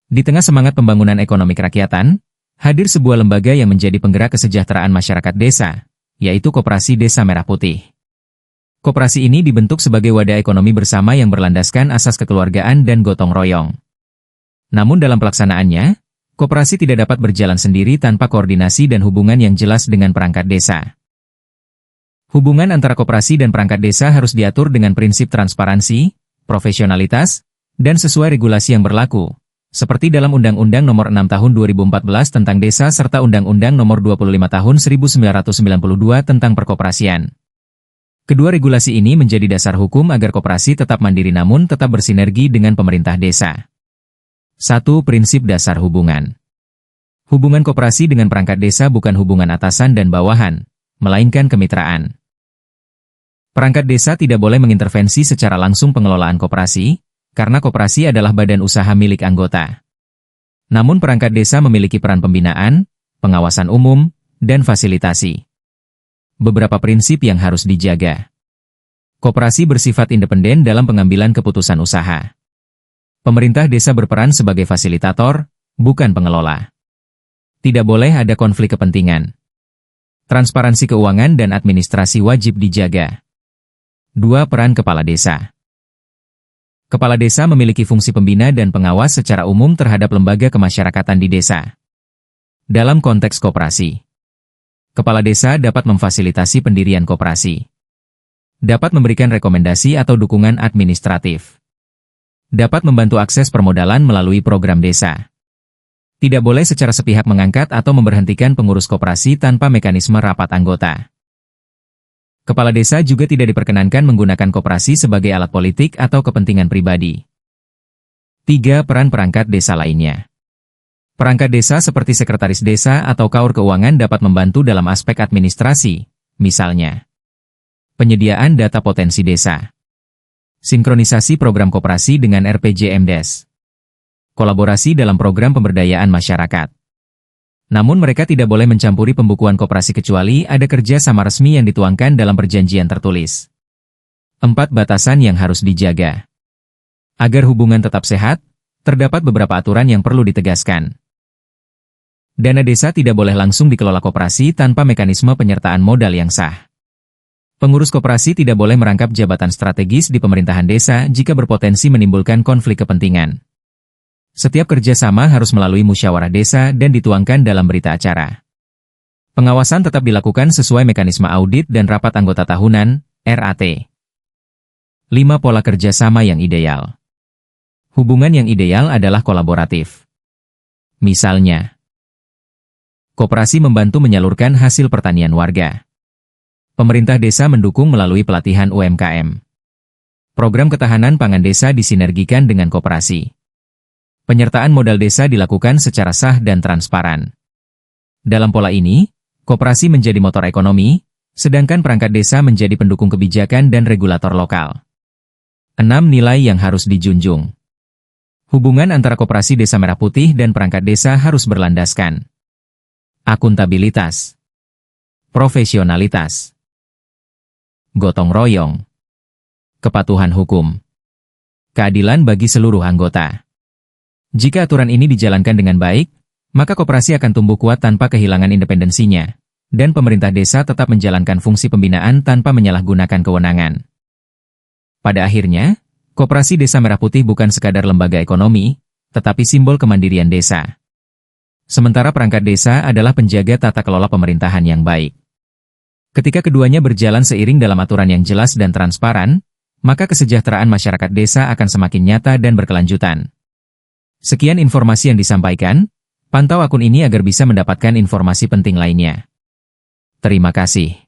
Di tengah semangat pembangunan ekonomi kerakyatan, hadir sebuah lembaga yang menjadi penggerak kesejahteraan masyarakat desa, yaitu Koperasi Desa Merah Putih. Koperasi ini dibentuk sebagai wadah ekonomi bersama yang berlandaskan asas kekeluargaan dan gotong royong. Namun dalam pelaksanaannya, koperasi tidak dapat berjalan sendiri tanpa koordinasi dan hubungan yang jelas dengan perangkat desa. Hubungan antara koperasi dan perangkat desa harus diatur dengan prinsip transparansi, profesionalitas, dan sesuai regulasi yang berlaku, seperti dalam Undang-Undang Nomor 6 Tahun 2014 tentang Desa serta Undang-Undang Nomor 25 Tahun 1992 tentang Perkoperasian. Kedua regulasi ini menjadi dasar hukum agar koperasi tetap mandiri namun tetap bersinergi dengan pemerintah desa. 1. Prinsip dasar hubungan. Hubungan koperasi dengan perangkat desa bukan hubungan atasan dan bawahan, melainkan kemitraan. Perangkat desa tidak boleh mengintervensi secara langsung pengelolaan koperasi, karena koperasi adalah badan usaha milik anggota. Namun perangkat desa memiliki peran pembinaan, pengawasan umum, dan fasilitasi. Beberapa prinsip yang harus dijaga. Koperasi bersifat independen dalam pengambilan keputusan usaha. Pemerintah desa berperan sebagai fasilitator, bukan pengelola. Tidak boleh ada konflik kepentingan. Transparansi keuangan dan administrasi wajib dijaga. 2. Peran kepala desa. Kepala desa memiliki fungsi pembina dan pengawas secara umum terhadap lembaga kemasyarakatan di desa. Dalam konteks koperasi, kepala desa dapat memfasilitasi pendirian koperasi. Dapat memberikan rekomendasi atau dukungan administratif. Dapat membantu akses permodalan melalui program desa. Tidak boleh secara sepihak mengangkat atau memberhentikan pengurus koperasi tanpa mekanisme rapat anggota. Kepala desa juga tidak diperkenankan menggunakan koperasi sebagai alat politik atau kepentingan pribadi. 3. Peran perangkat desa lainnya. Perangkat desa seperti sekretaris desa atau kaur keuangan dapat membantu dalam aspek administrasi, misalnya penyediaan data potensi desa, sinkronisasi program koperasi dengan RPJMdes, kolaborasi dalam program pemberdayaan masyarakat. Namun mereka tidak boleh mencampuri pembukuan koperasi kecuali ada kerja sama resmi yang dituangkan dalam perjanjian tertulis. 4. Batasan yang harus dijaga. Agar hubungan tetap sehat, terdapat beberapa aturan yang perlu ditegaskan. Dana desa tidak boleh langsung dikelola koperasi tanpa mekanisme penyertaan modal yang sah. Pengurus koperasi tidak boleh merangkap jabatan strategis di pemerintahan desa jika berpotensi menimbulkan konflik kepentingan. Setiap kerjasama harus melalui musyawarah desa dan dituangkan dalam berita acara. Pengawasan tetap dilakukan sesuai mekanisme audit dan rapat anggota tahunan, RAT. 5. Pola kerjasama yang ideal. Hubungan yang ideal adalah kolaboratif. Misalnya, koperasi membantu menyalurkan hasil pertanian warga. Pemerintah desa mendukung melalui pelatihan UMKM. Program ketahanan pangan desa disinergikan dengan koperasi. Penyertaan modal desa dilakukan secara sah dan transparan. Dalam pola ini, koperasi menjadi motor ekonomi, sedangkan perangkat desa menjadi pendukung kebijakan dan regulator lokal. 6. Nilai yang harus dijunjung. Hubungan antara Koperasi Desa Merah Putih dan perangkat desa harus berlandaskan akuntabilitas, profesionalitas, gotong royong, kepatuhan hukum, keadilan bagi seluruh anggota. Jika aturan ini dijalankan dengan baik, maka koperasi akan tumbuh kuat tanpa kehilangan independensinya, dan pemerintah desa tetap menjalankan fungsi pembinaan tanpa menyalahgunakan kewenangan. Pada akhirnya, Koperasi Desa Merah Putih bukan sekadar lembaga ekonomi, tetapi simbol kemandirian desa. Sementara perangkat desa adalah penjaga tata kelola pemerintahan yang baik. Ketika keduanya berjalan seiring dalam aturan yang jelas dan transparan, maka kesejahteraan masyarakat desa akan semakin nyata dan berkelanjutan. Sekian informasi yang disampaikan, pantau akun ini agar bisa mendapatkan informasi penting lainnya. Terima kasih.